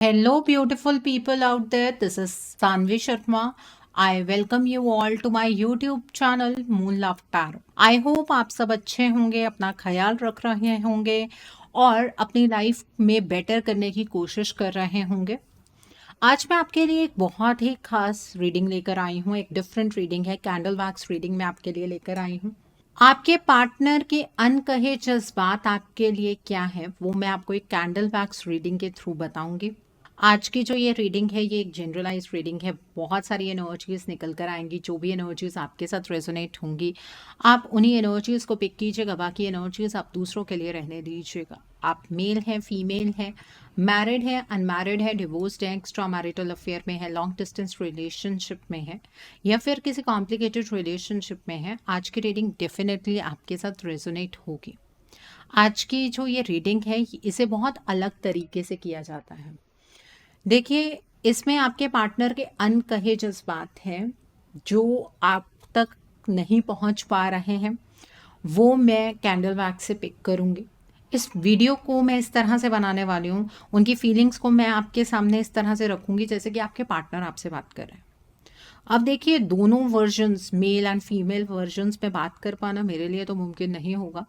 Hello, beautiful people out there. This is Sanvi Sharma. I welcome you all to my YouTube channel Moon Love Tarot. I hope आप सब अच्छे होंगे, अपना ख्याल रख रहे होंगे और अपनी लाइफ में बेटर करने की कोशिश कर रहे होंगे। आज मैं आपके लिए एक बहुत ही खास रीडिंग लेकर आई हूँ। एक डिफरेंट रीडिंग है, कैंडल वैक्स रीडिंग मैं आपके लिए लेकर आई हूँ। आपके पार्टनर के अनकहे जज्बात आपके लिए क्या है, वो मैं आपको एक कैंडल वैक्स रीडिंग के थ्रू बताऊंगी। आज की जो ये रीडिंग है, ये एक जनरलाइज रीडिंग है। बहुत सारी एनर्जीज निकल कर आएंगी। जो भी एनर्जीज आपके साथ रेजोनेट होंगी, आप उन्हीं एनर्जीज को पिक कीजिएगा। बाकी एनर्जीज आप दूसरों के लिए रहने दीजिएगा। आप मेल हैं, फीमेल हैं, मैरिड है, अनमैरिड है, डिवोर्स्ड है, एक्स्ट्रा मैरिटल अफेयर में है, लॉन्ग डिस्टेंस रिलेशनशिप में है, या फिर किसी कॉम्प्लिकेटेड रिलेशनशिप में है, आज की रीडिंग डेफिनेटली आपके साथ रेजोनेट होगी। आज की जो ये रीडिंग है, इसे बहुत अलग तरीके से किया जाता है। देखिए, इसमें आपके पार्टनर के अनकहे जज्बात हैं जो आप तक नहीं पहुंच पा रहे हैं, वो मैं कैंडल वैक्स से पिक करूंगी। इस वीडियो को मैं इस तरह से बनाने वाली हूँ, उनकी फीलिंग्स को मैं आपके सामने इस तरह से रखूंगी जैसे कि आपके पार्टनर आपसे बात कर रहे हैं। अब देखिए, दोनों versions, male and female versions में बात कर पाना मेरे लिए तो मुमकिन नहीं होगा।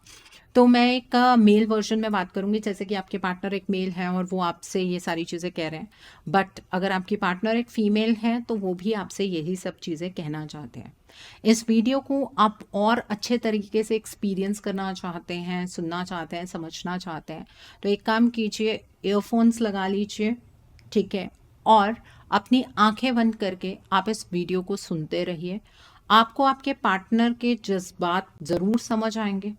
तो मैं एक मेल वर्जन में बात करूंगी, जैसे कि आपके पार्टनर एक मेल है और वो आपसे ये सारी चीज़ें कह रहे हैं। बट अगर आपकी पार्टनर एक फीमेल है तो वो भी आपसे यही सब चीज़ें कहना चाहते हैं। इस वीडियो को आप और अच्छे तरीके से एक्सपीरियंस करना चाहते हैं, सुनना चाहते हैं, समझना चाहते हैं, तो एक काम कीजिए, ईयरफोन्स लगा लीजिए, ठीक है, और अपनी आंखें बंद करके आप इस वीडियो को सुनते रहिए। आपको आपके पार्टनर के जज्बात ज़रूर समझ आएंगे।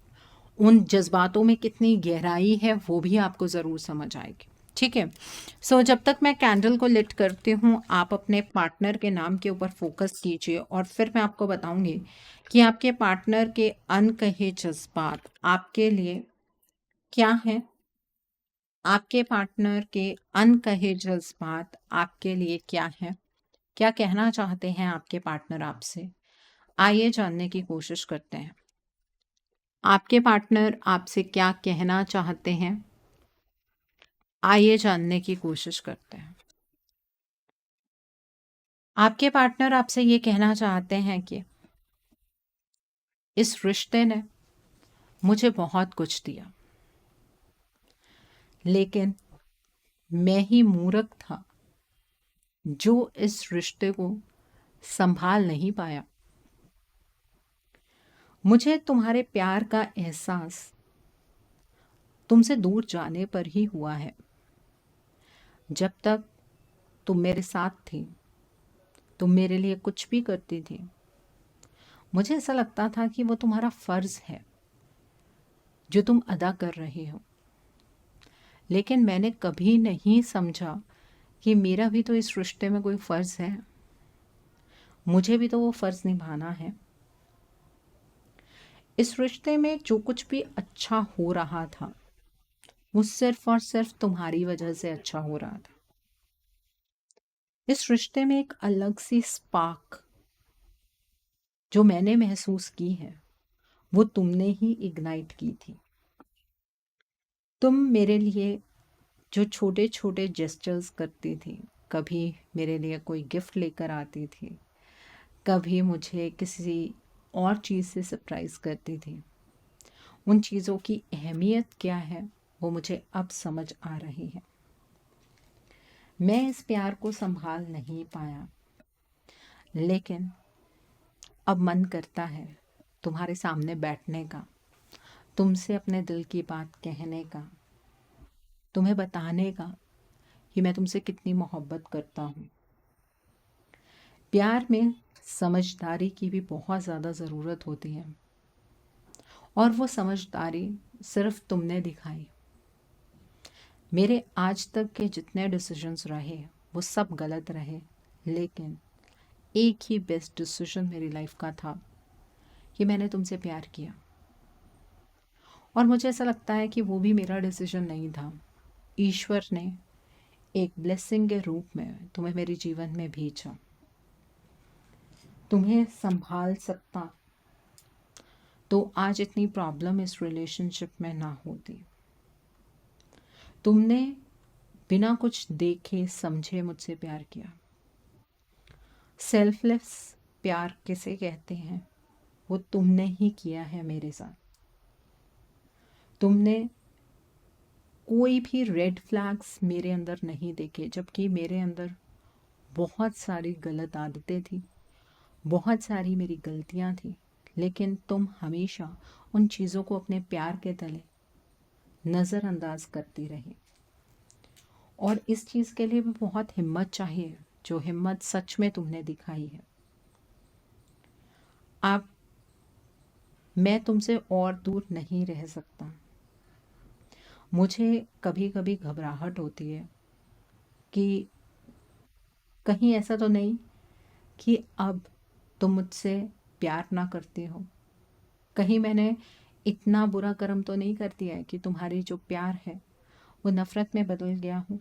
उन जज्बातों में कितनी गहराई है वो भी आपको ज़रूर समझ आएगी। ठीक है। जब तक मैं कैंडल को लिट करती हूँ, आप अपने पार्टनर के नाम के ऊपर फोकस कीजिए और फिर मैं आपको बताऊंगी कि आपके पार्टनर के अनकहे जज्बात आपके लिए क्या हैं। आपके पार्टनर के अनकहे जज्बात आपके लिए क्या हैं, क्या कहना चाहते हैं आपके पार्टनर आपसे। आइए जानने की कोशिश करते हैं। आपके पार्टनर आपसे क्या कहना चाहते हैं, आइए जानने की कोशिश करते हैं। आपके पार्टनर आपसे ये कहना चाहते हैं कि इस रिश्ते ने मुझे बहुत कुछ दिया, लेकिन मैं ही मूर्ख था जो इस रिश्ते को संभाल नहीं पाया। मुझे तुम्हारे प्यार का एहसास तुमसे दूर जाने पर ही हुआ है। जब तक तुम मेरे साथ थी, तुम मेरे लिए कुछ भी करती थी, मुझे ऐसा लगता था कि वो तुम्हारा फर्ज है जो तुम अदा कर रही हो। लेकिन मैंने कभी नहीं समझा कि मेरा भी तो इस रिश्ते में कोई फ़र्ज़ है, मुझे भी तो वो फ़र्ज़ निभाना है। इस रिश्ते में जो कुछ भी अच्छा हो रहा था, वो सिर्फ़ और सिर्फ़ तुम्हारी वजह से अच्छा हो रहा था। इस रिश्ते में एक अलग सी स्पार्क जो मैंने महसूस की है, वो तुमने ही इग्नाइट की थी। तुम मेरे लिए जो छोटे छोटे जेस्चर्स करती थी, कभी मेरे लिए कोई गिफ्ट लेकर आती थी, कभी मुझे किसी और चीज़ से सरप्राइज़ करती थी, उन चीज़ों की अहमियत क्या है वो मुझे अब समझ आ रही है। मैं इस प्यार को संभाल नहीं पाया, लेकिन अब मन करता है तुम्हारे सामने बैठने का, तुमसे अपने दिल की बात कहने का, तुम्हें बताने का कि मैं तुमसे कितनी मोहब्बत करता हूँ। प्यार में समझदारी की भी बहुत ज़्यादा ज़रूरत होती है, और वो समझदारी सिर्फ तुमने दिखाई। मेरे आज तक के जितने डिसीजंस रहे वो सब गलत रहे, लेकिन एक ही बेस्ट डिसीजन मेरी लाइफ का था कि मैंने तुमसे प्यार किया। और मुझे ऐसा लगता है कि वो भी मेरा डिसीजन नहीं था, ईश्वर ने एक ब्लेसिंग के रूप में तुम्हें मेरे जीवन में भेजा। तुम्हें संभाल सकता तो आज इतनी प्रॉब्लम इस रिलेशनशिप में ना होती। तुमने बिना कुछ देखे समझे मुझसे प्यार किया। सेल्फलेस प्यार किसे कहते हैं, वो तुमने ही किया है मेरे साथ। तुमने कोई भी रेड फ्लैग्स मेरे अंदर नहीं देखे, जबकि मेरे अंदर बहुत सारी गलत आदतें थी, बहुत सारी मेरी गलतियां थी, लेकिन तुम हमेशा उन चीज़ों को अपने प्यार के तले नज़रअंदाज करती रही। और इस चीज़ के लिए भी बहुत हिम्मत चाहिए, जो हिम्मत सच में तुमने दिखाई है। अब मैं तुमसे और दूर नहीं रह सकता। मुझे कभी कभी घबराहट होती है कि कहीं ऐसा तो नहीं कि अब तुम मुझसे प्यार ना करते हो, कहीं मैंने इतना बुरा कर्म तो नहीं कर दिया है कि तुम्हारी जो प्यार है वो नफ़रत में बदल गया हो।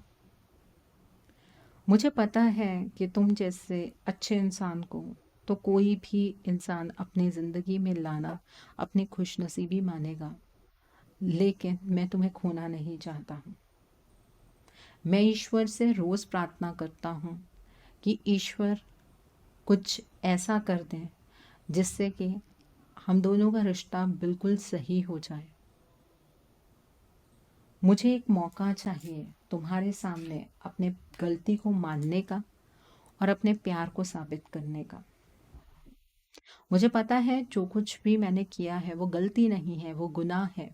मुझे पता है कि तुम जैसे अच्छे इंसान को तो कोई भी इंसान अपनी ज़िंदगी में लाना अपनी खुशनसीबी मानेगा, लेकिन मैं तुम्हें खोना नहीं चाहता हूँ। मैं ईश्वर से रोज़ प्रार्थना करता हूँ कि ईश्वर कुछ ऐसा कर दें जिससे कि हम दोनों का रिश्ता बिल्कुल सही हो जाए। मुझे एक मौका चाहिए तुम्हारे सामने अपने गलती को मानने का और अपने प्यार को साबित करने का। मुझे पता है जो कुछ भी मैंने किया है वो गलती नहीं है, वो गुनाह है।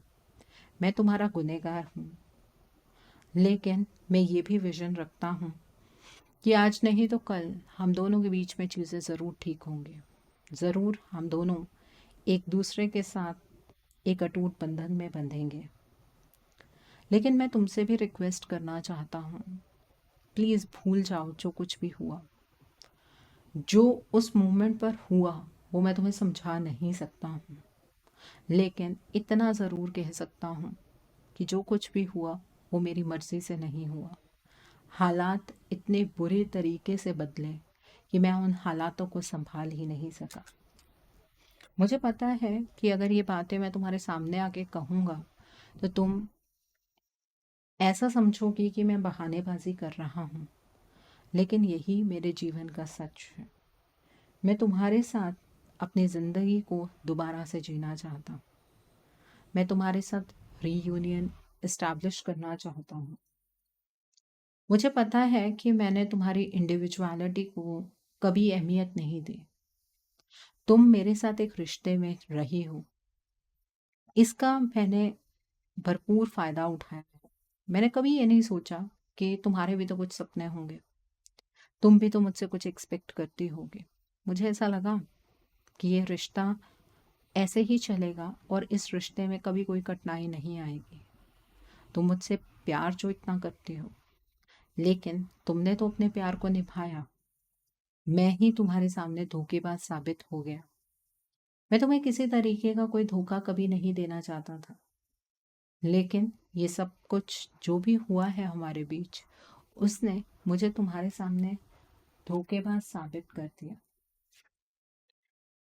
मैं तुम्हारा गुनहगार हूँ, लेकिन मैं ये भी विजन रखता हूँ कि आज नहीं तो कल हम दोनों के बीच में चीज़ें ज़रूर ठीक होंगी। ज़रूर हम दोनों एक दूसरे के साथ एक अटूट बंधन में बंधेंगे। लेकिन मैं तुमसे भी रिक्वेस्ट करना चाहता हूँ, प्लीज़ भूल जाओ जो कुछ भी हुआ। जो उस मोमेंट पर हुआ वो मैं तुम्हें समझा नहीं सकता हूँ, लेकिन इतना ज़रूर कह सकता हूँ कि जो कुछ भी हुआ वो मेरी मर्ज़ी से नहीं हुआ। हालात इतने बुरे तरीके से बदले कि मैं उन हालातों को संभाल ही नहीं सका। मुझे पता है कि अगर ये बातें मैं तुम्हारे सामने आके कहूँगा तो तुम ऐसा समझोगी कि मैं बहानेबाजी कर रहा हूँ, लेकिन यही मेरे जीवन का सच है। मैं तुम्हारे साथ अपनी ज़िंदगी को दोबारा से जीना चाहता हूँ। मैं तुम्हारे साथ रीयूनियन इस्टेब्लिश करना चाहता हूँ। मुझे पता है कि मैंने तुम्हारी इंडिविजुअलिटी को कभी अहमियत नहीं दी। तुम मेरे साथ एक रिश्ते में रही हो, इसका मैंने भरपूर फ़ायदा उठाया है। मैंने कभी ये नहीं सोचा कि तुम्हारे भी तो कुछ सपने होंगे, तुम भी तो मुझसे कुछ एक्सपेक्ट करती होगी। मुझे ऐसा लगा कि ये रिश्ता ऐसे ही चलेगा और इस रिश्ते में कभी कोई कठिनाई नहीं आएगी। तुम मुझसे प्यार जो इतना करती हो, लेकिन तुमने तो अपने प्यार को निभाया, मैं ही तुम्हारे सामने धोखेबाज साबित हो गया। मैं तुम्हें किसी तरीके का कोई धोखा कभी नहीं देना चाहता था, लेकिन ये सब कुछ जो भी हुआ है हमारे बीच, उसने मुझे तुम्हारे सामने धोखेबाज साबित कर दिया।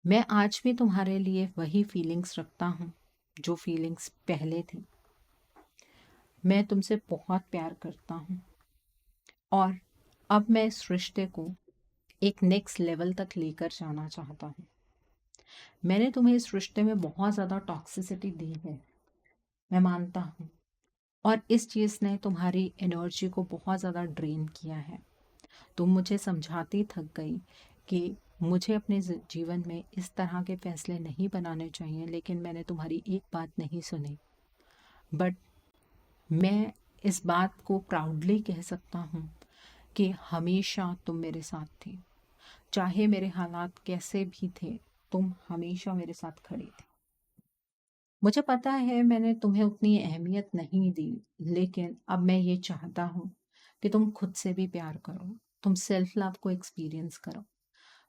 मैं आज भी तुम्हारे लिए वही फीलिंग्स रखता हूँ जो फीलिंग्स पहले थी। मैं तुमसे बहुत प्यार करता हूँ और अब मैं इस रिश्ते को एक नेक्स्ट लेवल तक लेकर जाना चाहता हूँ। मैंने तुम्हें इस रिश्ते में बहुत ज़्यादा टॉक्सिसिटी दी है, मैं मानता हूँ, और इस चीज़ ने तुम्हारी एनर्जी को बहुत ज़्यादा ड्रेन किया है। तुम मुझे समझाती थक गई कि मुझे अपने जीवन में इस तरह के फैसले नहीं बनाने चाहिए, लेकिन मैंने तुम्हारी एक बात नहीं सुनी। बट मैं इस बात को प्राउडली कह सकता हूँ कि हमेशा तुम मेरे साथ थी। चाहे मेरे हालात कैसे भी थे, तुम हमेशा मेरे साथ खड़ी थी। मुझे पता है मैंने तुम्हें उतनी अहमियत नहीं दी, लेकिन अब मैं ये चाहता हूँ कि तुम खुद से भी प्यार करो, तुम सेल्फ लव को एक्सपीरियंस करो।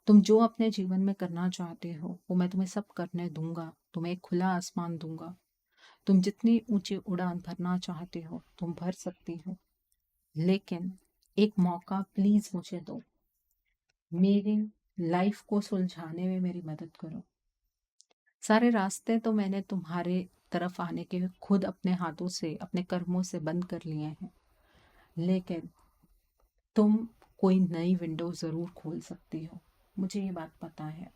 तुम जो अपने जीवन में करना चाहते हो वो मैं तुम्हें सब करने दूंगा, तुम्हें एक खुला आसमान दूंगा। तुम जितनी ऊंची उड़ान भरना चाहते हो तुम भर सकती हो, लेकिन एक मौका प्लीज मुझे दो। मेरी लाइफ को सुलझाने में मेरी मदद करो। सारे रास्ते तो मैंने तुम्हारे तरफ आने के खुद अपने हाथों से, अपने कर्मों से बंद कर लिए हैं, लेकिन तुम कोई नई विंडो ज़रूर खोल सकती हो। मुझे ये बात पता है।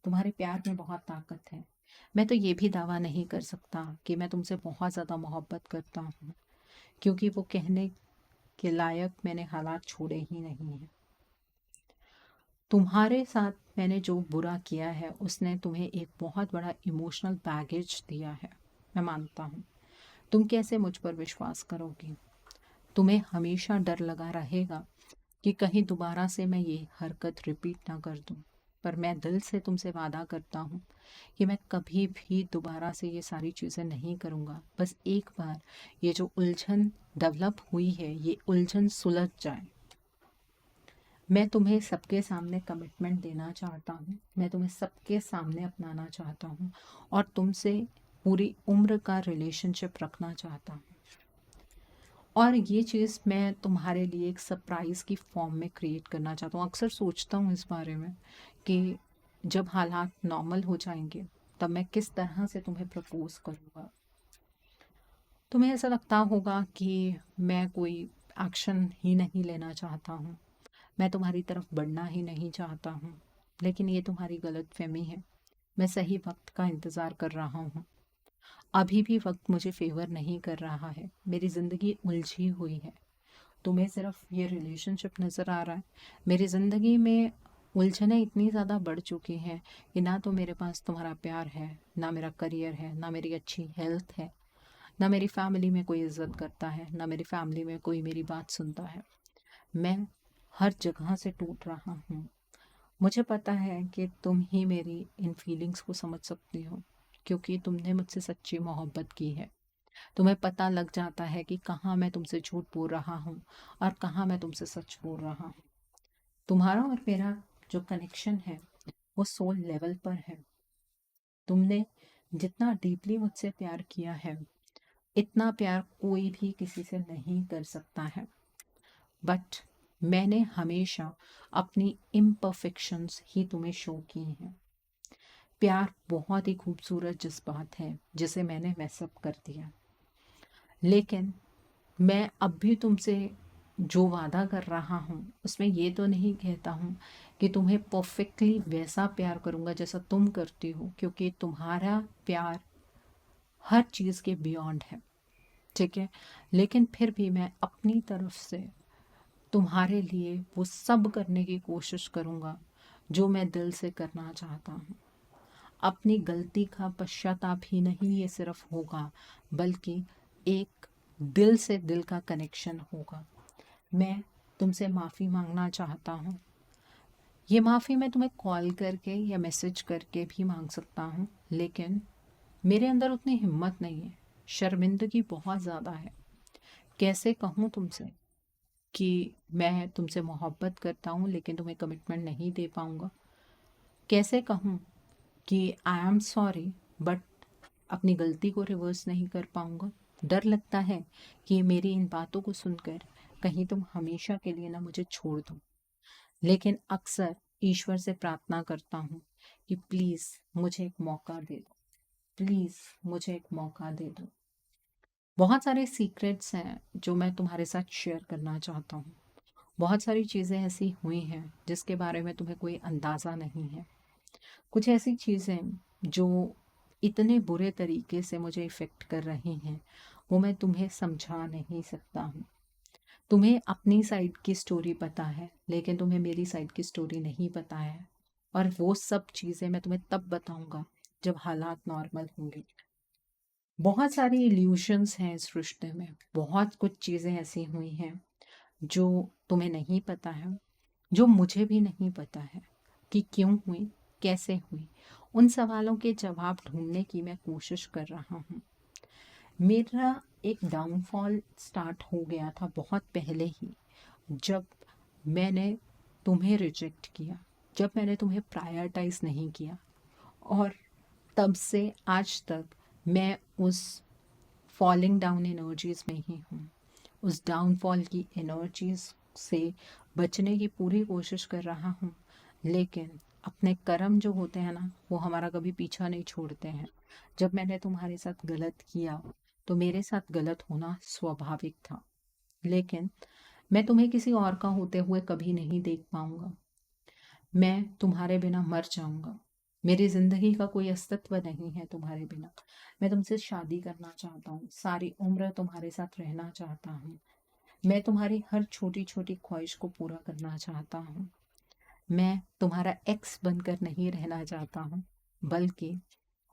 तुम्हारे प्यार में बहुत ताकत है। मैं तो ये भी दावा नहीं कर सकता कि मैं तुमसे बहुत ज़्यादा मोहब्बत करता हूँ, क्योंकि वो कहने के लायक मैंने हालात छोड़े ही नहीं हैं। तुम्हारे साथ मैंने जो बुरा किया है उसने तुम्हें एक बहुत बड़ा इमोशनल बैगेज दिया है। मैं मानता हूँ। तुम कैसे मुझ पर विश्वास करोगी? तुम्हें हमेशा डर लगा रहेगा कि कहीं दोबारा से मैं ये हरकत रिपीट ना कर दूं। पर मैं दिल से तुमसे वादा करता हूँ कि मैं कभी भी दोबारा से ये सारी चीज़ें नहीं करूँगा। बस एक बार ये जो उलझन डेवलप हुई है, ये उलझन सुलझ जाए। मैं तुम्हें सबके सामने कमिटमेंट देना चाहता हूँ। मैं तुम्हें सबके सामने अपनाना चाहता हूँ और तुमसे पूरी उम्र का रिलेशनशिप रखना चाहता हूँ। और ये चीज़ मैं तुम्हारे लिए एक सरप्राइज़ की फॉर्म में क्रिएट करना चाहता हूँ। अक्सर सोचता हूँ इस बारे में कि जब हालात नॉर्मल हो जाएंगे तब मैं किस तरह से तुम्हें प्रपोज़ करूँगा। तुम्हें ऐसा लगता होगा कि मैं कोई एक्शन ही नहीं लेना चाहता हूँ, मैं तुम्हारी तरफ बढ़ना ही नहीं चाहता हूँ। लेकिन ये तुम्हारी गलतफहमी है। मैं सही वक्त का इंतज़ार कर रहा हूँ। अभी भी वक्त मुझे फेवर नहीं कर रहा है। मेरी ज़िंदगी उलझी हुई है। तुम्हें सिर्फ ये रिलेशनशिप नज़र आ रहा है। मेरी ज़िंदगी में उलझनें इतनी ज़्यादा बढ़ चुकी हैं कि ना तो मेरे पास तुम्हारा प्यार है, ना मेरा करियर है, ना मेरी अच्छी हेल्थ है, ना मेरी फैमिली में कोई इज्जत करता है, ना मेरी फैमिली में कोई मेरी बात सुनता है। मैं हर जगह से टूट रहा हूँ। मुझे पता है कि तुम ही मेरी इन फीलिंग्स को समझ सकती हो, क्योंकि तुमने मुझसे सच्ची मोहब्बत की है। तुम्हें पता लग जाता है कि कहाँ मैं तुमसे झूठ बोल रहा हूँ और कहाँ मैं तुमसे सच बोल रहा हूँ। तुम्हारा और मेरा जो कनेक्शन है वो सोल लेवल पर है। तुमने जितना डीपली मुझसे प्यार किया है, इतना प्यार कोई भी किसी से नहीं कर सकता है। बट मैंने हमेशा अपनी इम्परफेक्शंस ही तुम्हें शो की हैं। प्यार बहुत ही खूबसूरत जज्बात है जिसे मैंने मैसअप कर दिया। लेकिन मैं अब भी तुमसे जो वादा कर रहा हूँ उसमें ये तो नहीं कहता हूँ कि तुम्हें परफेक्टली वैसा प्यार करूँगा जैसा तुम करती हो, क्योंकि तुम्हारा प्यार हर चीज़ के बियॉन्ड है। ठीक है। लेकिन फिर भी मैं अपनी तरफ से तुम्हारे लिए वो सब करने की कोशिश करूँगा जो मैं दिल से करना चाहता हूँ। अपनी गलती का पश्चाताप ही नहीं ये सिर्फ होगा, बल्कि एक दिल से दिल का कनेक्शन होगा। मैं तुमसे माफ़ी मांगना चाहता हूँ। ये माफ़ी मैं तुम्हें कॉल करके या मैसेज करके भी मांग सकता हूँ, लेकिन मेरे अंदर उतनी हिम्मत नहीं है। शर्मिंदगी बहुत ज़्यादा है। कैसे कहूँ तुमसे कि मैं तुमसे मोहब्बत करता हूँ लेकिन तुम्हें कमिटमेंट नहीं दे पाऊँगा। कैसे कहूँ कि आई एम सॉरी बट अपनी गलती को रिवर्स नहीं कर पाऊँगा। डर लगता है कि मेरी इन बातों को सुनकर कहीं तुम हमेशा के लिए ना मुझे छोड़ दो। लेकिन अक्सर ईश्वर से प्रार्थना करता हूँ कि प्लीज़ मुझे एक मौका दे दो, प्लीज़ मुझे एक मौका दे दो। बहुत सारे सीक्रेट्स हैं जो मैं तुम्हारे साथ शेयर करना चाहता हूँ। बहुत सारी चीज़ें ऐसी हुई हैं जिसके बारे में तुम्हें कोई अंदाज़ा नहीं है। कुछ ऐसी चीज़ें जो इतने बुरे तरीके से मुझे इफ़ेक्ट कर रही हैं, वो मैं तुम्हें समझा नहीं सकता हूँ। तुम्हें अपनी साइड की स्टोरी पता है, लेकिन तुम्हें मेरी साइड की स्टोरी नहीं पता है। और वो सब चीज़ें मैं तुम्हें तब बताऊँगा जब हालात नॉर्मल होंगे। बहुत सारी इल्यूशंस हैं इस रिश्ते में। बहुत कुछ चीज़ें ऐसी हुई हैं जो तुम्हें नहीं पता है, जो मुझे भी नहीं पता है कि क्यों हुई, कैसे हुई। उन सवालों के जवाब ढूँढने की मैं कोशिश कर रहा हूँ। मेरा एक डाउनफॉल स्टार्ट हो गया था बहुत पहले ही, जब मैंने तुम्हें रिजेक्ट किया, जब मैंने तुम्हें प्रायोरिटाइज नहीं किया। और तब से आज तक मैं उस फॉलिंग डाउन एनर्जीज़ में ही हूँ। उस डाउनफॉल की एनर्जीज़ से बचने की पूरी कोशिश कर रहा हूँ, लेकिन अपने कर्म जो होते हैं ना, वो हमारा कभी पीछा नहीं छोड़ते हैं। जब मैंने तुम्हारे साथ गलत किया तो मेरे साथ गलत होना स्वाभाविक था। लेकिन मैं तुम्हें किसी और का होते हुए कभी नहीं देख पाऊंगा। मैं तुम्हारे बिना मर जाऊंगा। मेरी जिंदगी का कोई अस्तित्व नहीं है तुम्हारे बिना। मैं तुमसे शादी करना चाहता हूँ, सारी उम्र तुम्हारे साथ रहना चाहता हूँ। मैं तुम्हारी हर छोटी छोटी ख्वाहिश को पूरा करना चाहता हूँ। मैं तुम्हारा एक्स बनकर नहीं रहना चाहता हूँ, बल्कि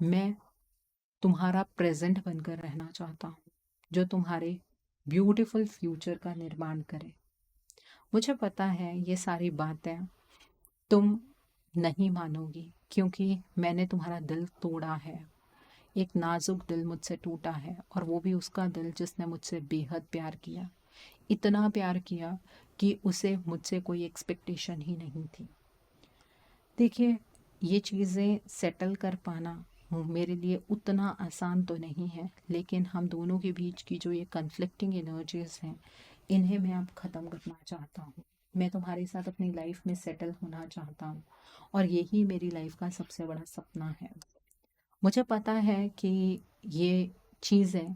मैं तुम्हारा प्रेजेंट बनकर रहना चाहता हूँ, जो तुम्हारे ब्यूटीफुल फ्यूचर का निर्माण करे। मुझे पता है ये सारी बातें तुम नहीं मानोगी, क्योंकि मैंने तुम्हारा दिल तोड़ा है। एक नाजुक दिल मुझसे टूटा है, और वो भी उसका दिल जिसने मुझसे बेहद प्यार किया। इतना प्यार किया कि उसे मुझसे कोई एक्सपेक्टेशन ही नहीं थी। देखिए, ये चीज़ें सेटल कर पाना मेरे लिए उतना आसान तो नहीं है, लेकिन हम दोनों के बीच की जो ये कन्फ्लिक्टिंग एनर्जीज हैं, इन्हें मैं अब ख़त्म करना चाहता हूँ। मैं तुम्हारे साथ अपनी लाइफ में सेटल होना चाहता हूँ, और यही मेरी लाइफ का सबसे बड़ा सपना है। मुझे पता है कि ये चीज़ें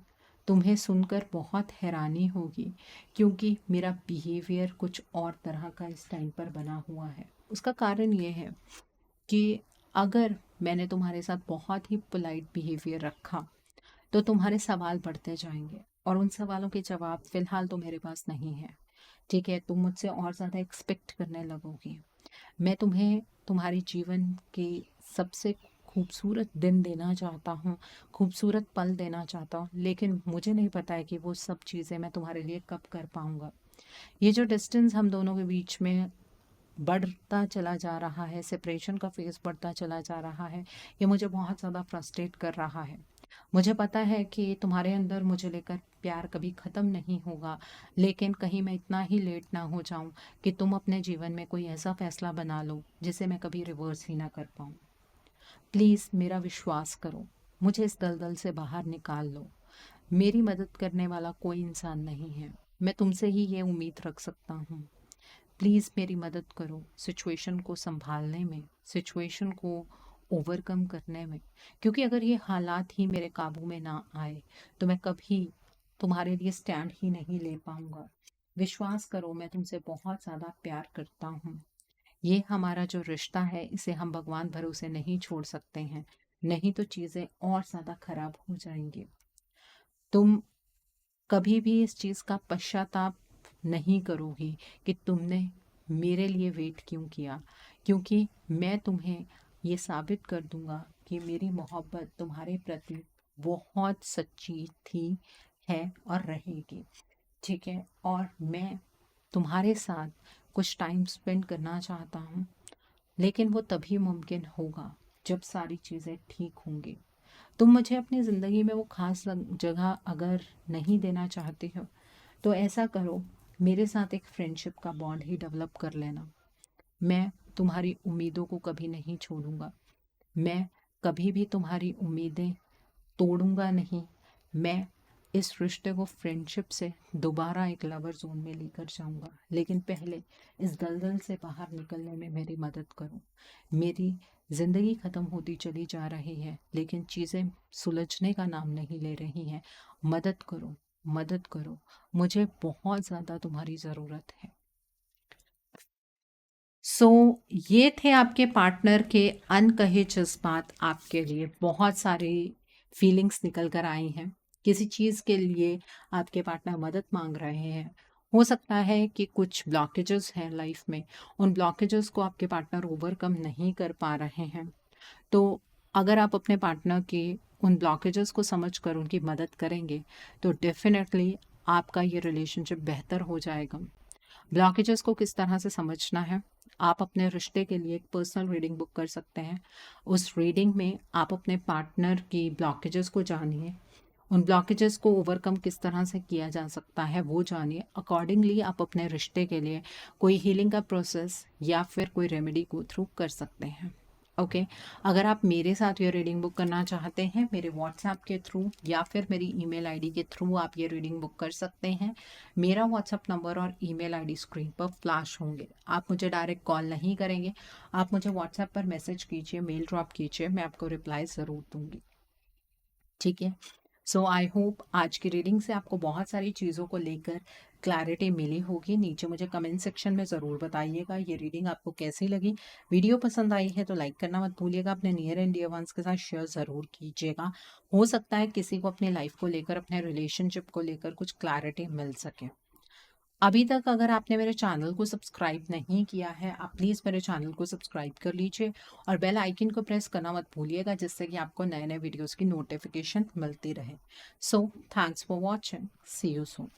तुम्हें सुनकर बहुत हैरानी होगी, क्योंकि मेरा बिहेवियर कुछ और तरह का इस टाइम पर बना हुआ है। उसका कारण ये है कि अगर मैंने तुम्हारे साथ बहुत ही पोलाइट बिहेवियर रखा, तो तुम्हारे सवाल बढ़ते जाएंगे, और उन सवालों के जवाब फिलहाल तो मेरे पास नहीं है। ठीक है, तुम मुझसे और ज़्यादा एक्सपेक्ट करने लगोगी। मैं तुम्हें तुम्हारे जीवन के सबसे खूबसूरत दिन देना चाहता हूँ, खूबसूरत पल देना चाहता हूँ, लेकिन मुझे नहीं पता है कि वो सब चीज़ें मैं तुम्हारे लिए कब कर पाऊँगा। ये जो डिस्टेंस हम दोनों के बीच में बढ़ता चला जा रहा है, सेपरेशन का फेस बढ़ता चला जा रहा है, ये मुझे बहुत ज़्यादा फ्रस्ट्रेट कर रहा है। मुझे पता है कि तुम्हारे अंदर मुझे लेकर प्यार कभी ख़त्म नहीं होगा, लेकिन कहीं मैं इतना ही लेट ना हो जाऊं कि तुम अपने जीवन में कोई ऐसा फैसला बना लो जिसे मैं कभी रिवर्स ही ना कर पाऊं। प्लीज़ मेरा विश्वास करो, मुझे इस दलदल से बाहर निकाल लो। मेरी मदद करने वाला कोई इंसान नहीं है, मैं तुमसे ही ये उम्मीद रख सकता हूँ। प्लीज़ मेरी मदद करो सिचुएशन को संभालने में, सिचुएशन को ओवरकम करने में, क्योंकि अगर ये हालात ही मेरे काबू में ना आए, तो मैं कभी तुम्हारे लिए स्टैंड ही नहीं ले पाऊंगा। विश्वास करो, मैं तुमसे बहुत ज़्यादा प्यार करता हूँ। ये हमारा जो रिश्ता है, इसे हम भगवान भरोसे नहीं छोड़ सकते हैं, नहीं तो चीज़ें और ज़्यादा खराब हो जाएंगी। तुम कभी भी इस चीज़ का पश्चाताप नहीं करोगी कि तुमने मेरे लिए वेट क्यों किया, क्योंकि मैं तुम्हें ये साबित कर दूंगा कि मेरी मोहब्बत तुम्हारे प्रति बहुत सच्ची थी, है और रहेगी। ठीक है, और मैं तुम्हारे साथ कुछ टाइम स्पेंड करना चाहता हूँ, लेकिन वो तभी मुमकिन होगा जब सारी चीज़ें ठीक होंगी। तुम मुझे अपनी ज़िंदगी में वो खास जगह अगर नहीं देना चाहते हो, तो ऐसा करो, मेरे साथ एक फ्रेंडशिप का बॉन्ड ही डेवलप कर लेना। मैं तुम्हारी उम्मीदों को कभी नहीं छोड़ूंगा। मैं कभी भी तुम्हारी उम्मीदें तोड़ूंगा नहीं। मैं इस रिश्ते को फ्रेंडशिप से दोबारा एक लवर जोन में लेकर जाऊंगा, लेकिन पहले इस दलदल से बाहर निकलने में मेरी मदद करो। मेरी ज़िंदगी ख़त्म होती चली जा रही है, लेकिन चीज़ें सुलझने का नाम नहीं ले रही हैं। मदद करो, मदद करो, मुझे बहुत ज़्यादा तुम्हारी ज़रूरत है। सो ये थे आपके पार्टनर के अनकहे जज्बात। आपके लिए बहुत सारी फीलिंग्स निकल कर आई हैं। किसी चीज़ के लिए आपके पार्टनर मदद मांग रहे हैं। हो सकता है कि कुछ ब्लॉकेजेस हैं लाइफ में, उन ब्लॉकेजेस को आपके पार्टनर ओवरकम नहीं कर पा रहे हैं। तो अगर आप अपने पार्टनर के उन ब्लॉकेजेस को समझ कर उनकी मदद करेंगे, तो डेफिनेटली आपका ये रिलेशनशिप बेहतर हो जाएगा। ब्लॉकेजेस को किस तरह से समझना है, आप अपने रिश्ते के लिए एक पर्सनल रीडिंग बुक कर सकते हैं। उस रीडिंग में आप अपने पार्टनर की ब्लॉकेजेस को जानिए, उन ब्लॉकेजेस को ओवरकम किस तरह से किया जा सकता है वो जानिए। अकॉर्डिंगली आप अपने रिश्ते के लिए कोई हीलिंग का प्रोसेस या फिर कोई रेमेडी गो थ्रू कर सकते हैं। ओके, अगर आप मेरे साथ ये रीडिंग बुक करना चाहते हैं, मेरे व्हाट्सएप के थ्रू या फिर मेरी ईमेल आईडी के थ्रू आप ये रीडिंग बुक कर सकते हैं। मेरा व्हाट्सएप नंबर और ईमेल आईडी स्क्रीन पर फ्लैश होंगे। आप मुझे डायरेक्ट कॉल नहीं करेंगे, आप मुझे व्हाट्सएप पर मैसेज कीजिए, मेल ड्रॉप कीजिए, मैं आपको रिप्लाई ज़रूर दूंगी। ठीक है, सो आई होप आज की रीडिंग से आपको बहुत सारी चीज़ों को लेकर क्लैरिटी मिली होगी। नीचे मुझे कमेंट सेक्शन में ज़रूर बताइएगा ये रीडिंग आपको कैसी लगी। वीडियो पसंद आई है तो लाइक करना मत भूलिएगा, अपने नियर एंड डियर वंस के साथ शेयर ज़रूर कीजिएगा। हो सकता है किसी को अपनी लाइफ को लेकर, अपने रिलेशनशिप को लेकर कुछ क्लैरिटी मिल सके। अभी तक अगर आपने मेरे चैनल को सब्सक्राइब नहीं किया है, आप प्लीज़ मेरे चैनल को सब्सक्राइब कर लीजिए और बेल आइकन को प्रेस करना मत भूलिएगा, जिससे कि आपको नए नए वीडियोस की नोटिफिकेशन मिलती रहे। So thanks for watching, see you soon.